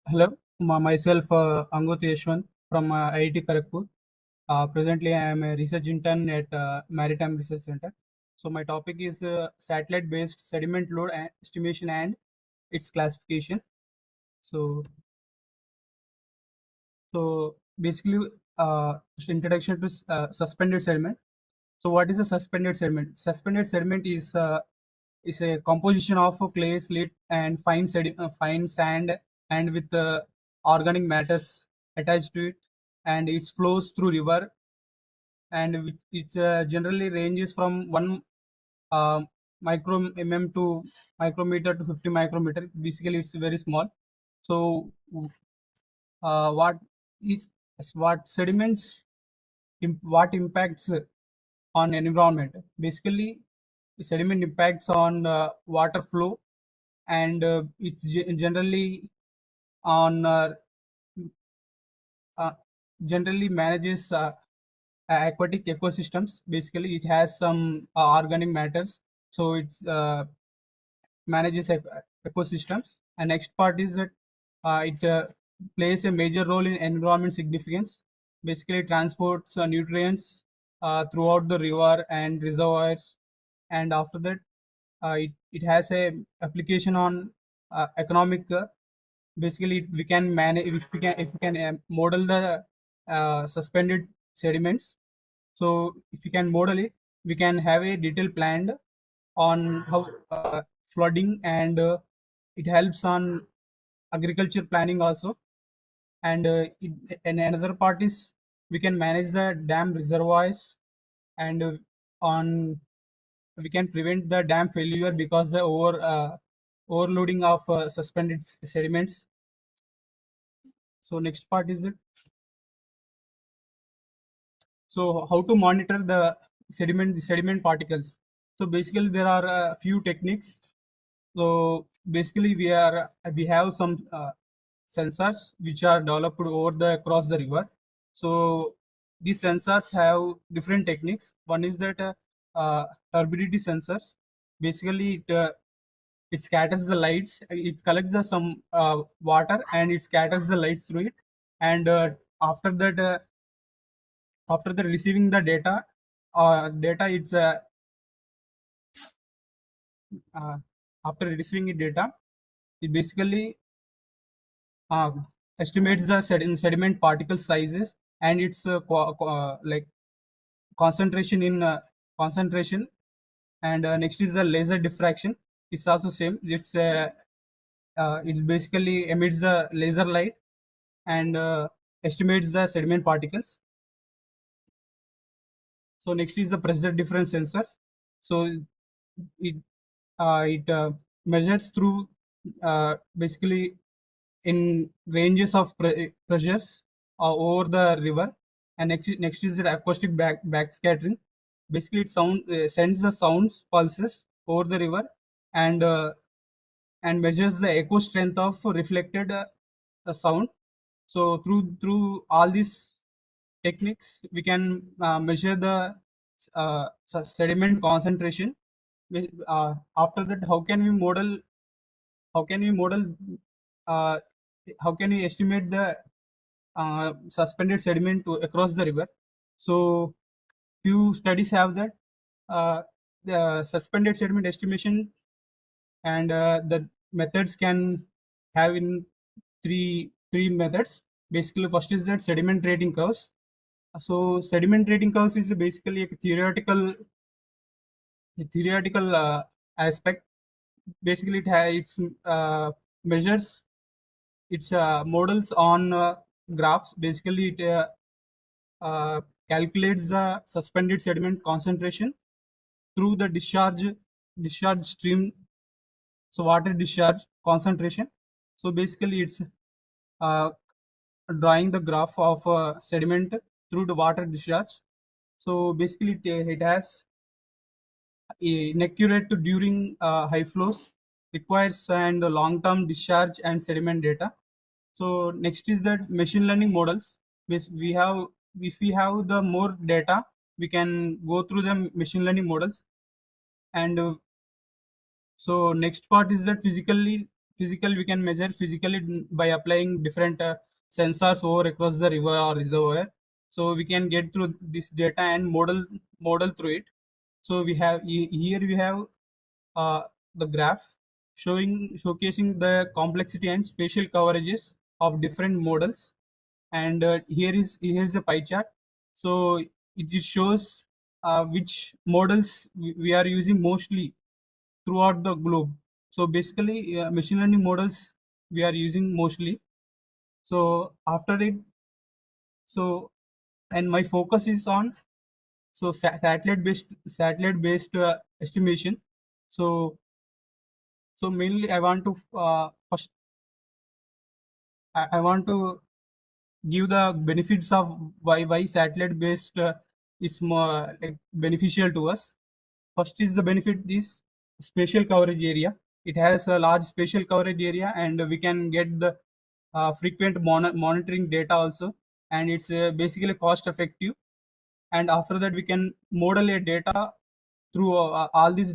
Hello, myself Angothu Yaswanth from IIT Kharagpur. Presently, I am a research intern at Maritime Research Center. So my topic is satellite-based sediment load estimation and its classification. So, so basically, just introduction to suspended sediment. So what is a suspended sediment? Suspended sediment is a composition of clay, slate, and fine sand, and with organic matters attached to it, and it flows through river, and it generally ranges from 1 micro to micrometer to 50 micrometer. Basically, it's very small. So, what is what sediments what impacts on environment? Basically, sediment impacts on water flow, and it's generally on uh, generally manages aquatic ecosystems. Basically, it has some organic matters, so it's manages ecosystems. And next part is that it plays a major role in environment significance. Basically, it transports nutrients throughout the river and reservoirs, and after that, it has a application on economic. Basically, we can manage if we can model the suspended sediments. So if we can model it, we can have a detailed plan on how flooding, and it helps on agriculture planning also. And and another part is we can manage the dam reservoirs, and on we can prevent the dam failure because the overloading of suspended sediments. So next part is it. So how to monitor the sediment particles? So basically there are a few techniques. So basically we have some sensors which are developed over the across the river. So these sensors have different techniques. One is that turbidity sensors. Basically it scatters the lights. It collects some water, and it scatters the lights through it. And after that, after the receiving the data it's uh, after receiving the data, it basically uh, estimates the sediment particle sizes, and its like concentration in concentration. And next is the laser diffraction. It's also same. It's basically emits the laser light, and estimates the sediment particles. So next is the pressure difference sensors. So it it measures through basically in ranges of pressures over the river. And next is the acoustic backscattering. Basically it sends the sounds pulses over the river, and measures the echo strength of reflected sound. So through all these techniques, we can measure the sediment concentration. After that, how can we model uh, how can we estimate the suspended sediment across the river? So few studies have that the suspended sediment estimation, and the methods can have in three methods. Basically, first is that sediment rating curves. So sediment rating curves is basically a theoretical aspect. Basically, it's measures its models on graphs. Basically, it calculates the suspended sediment concentration through the discharge stream. So water discharge concentration. So basically, it's uh, drawing the graph of sediment through the water discharge. So basically, it has inaccurate during high flows, requires and long-term discharge and sediment data. So next is that machine learning models. We have If we have the more data, we can go through the machine learning models. And so next part is that we can measure physically by applying different sensors over across the river or reservoir. So we can get through this data and model through it. So we have here we have uh, the graph showcasing the complexity and spatial coverages of different models. And here's the pie chart. So it just shows which models we are using mostly throughout the globe. So basically, machine learning models we are using mostly. So after it, so and my focus is on satellite based estimation. So mainly I want to first I want to give the benefits of why satellite based is more like beneficial to us. First is the benefit is spatial coverage area. It has a large spatial coverage area, and we can get the frequent monitoring data also, and it's basically cost effective. And after that, we can model a data through all these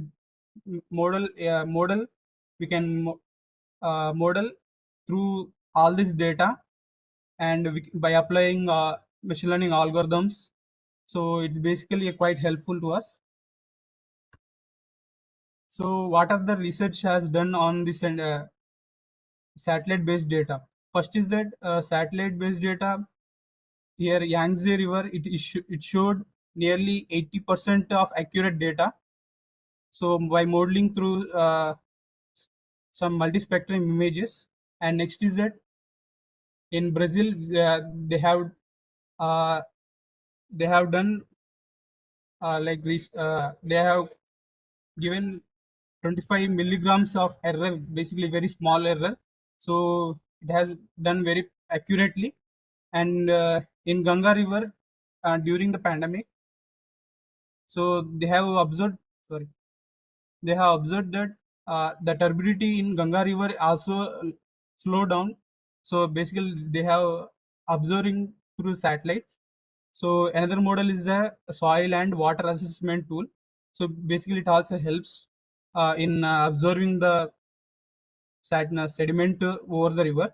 model. We can model through all this data, and by applying machine learning algorithms. So it's basically quite helpful to us. So what are the research has done on this and satellite based data? First is that satellite based data here Yangtze River it showed nearly 80% of accurate data. So by modeling through some multispectrum images. And next is that in Brazil uh, they have done they have given 25 milligrams of error, basically very small error. So it has done very accurately. And in Ganga River during the pandemic, so they have observed that the turbidity in Ganga River also slowed down. So basically, they have observing through satellites. So another model is the soil and water assessment tool. So basically, it also helps in observing the sediment over the river.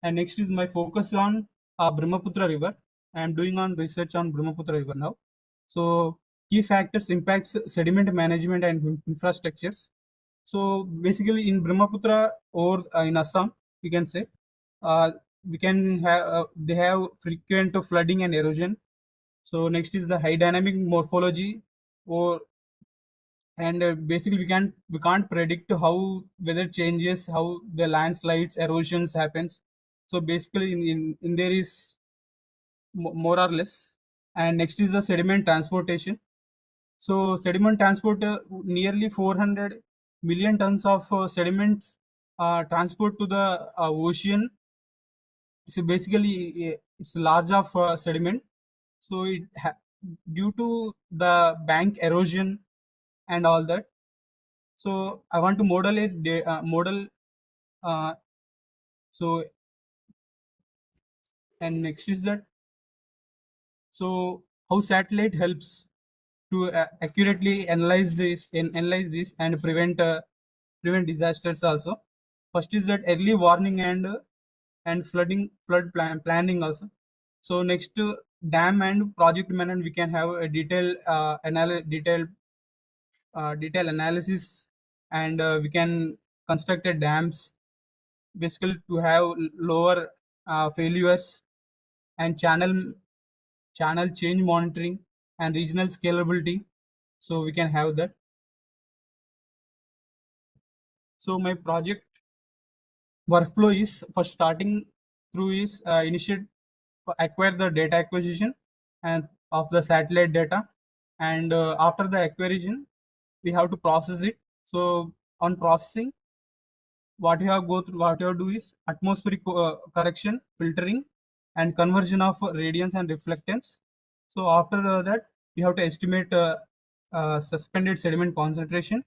And next is my focus on Brahmaputra River. I am doing on research on Brahmaputra River now. So key factors impacts sediment management and infrastructures. So basically in Brahmaputra or in Assam, we can say uh, we can have they have frequent flooding and erosion. So next is the high dynamic morphology, or and basically we can't predict how weather changes, how the landslides erosions happens. So basically in there is more or less. And next is the sediment transportation. So sediment transport nearly 400 million tons of sediments transport to the ocean. So basically it's large of sediment. So due to the bank erosion and all that. So I want to model model. Uh, so and next is that so how satellite helps to accurately analyze this and prevent disasters also. First is that early warning and planning also. So next to dam and project management, we can have a detail analysis, and we can construct a dams basically to have lower failures, and channel change monitoring and regional scalability. So we can have that. So my project workflow is for starting through is initiate acquire the data acquisition and of the satellite data. And after the acquisition we have to process it. So on processing, what you have to do is atmospheric correction, filtering, and conversion of radiance and reflectance. So after that we have to estimate suspended sediment concentration.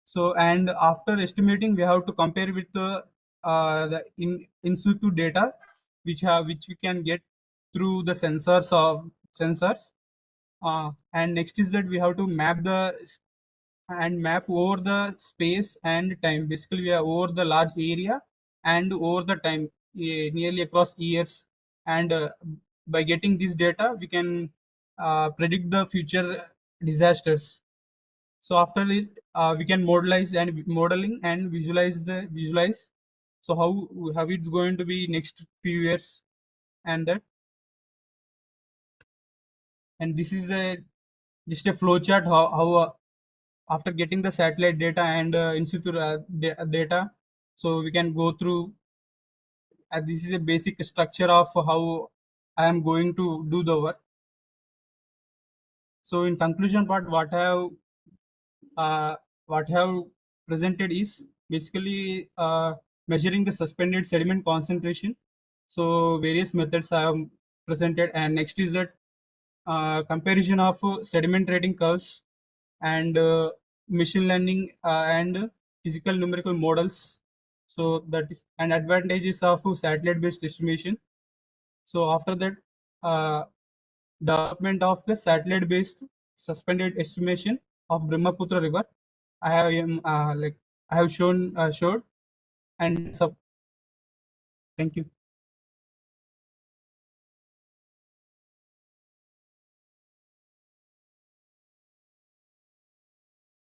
So and after estimating, we have to compare with the in situ data, which we can get through the sensors. And next is that we have to map the and map over the space and time. Basically, we are over the large area and over the time, nearly across years. And by getting this data, we can predict the future disasters. So after it, we can modeling and visualize. So how it's going to be next few years, and that, and this is a just a flow chart how after getting the satellite data and in situ data, so we can go through. This is a basic structure of how I am going to do the work. So in conclusion part, uh, what I have presented is basically measuring the suspended sediment concentration. So various methods I have presented, and next is that comparison of sediment rating curves and machine learning and physical numerical models. So that is and advantages of satellite based estimation. So after that, uh, development of the satellite based suspended estimation of Brahmaputra river. I have like I have showed, and so thank you.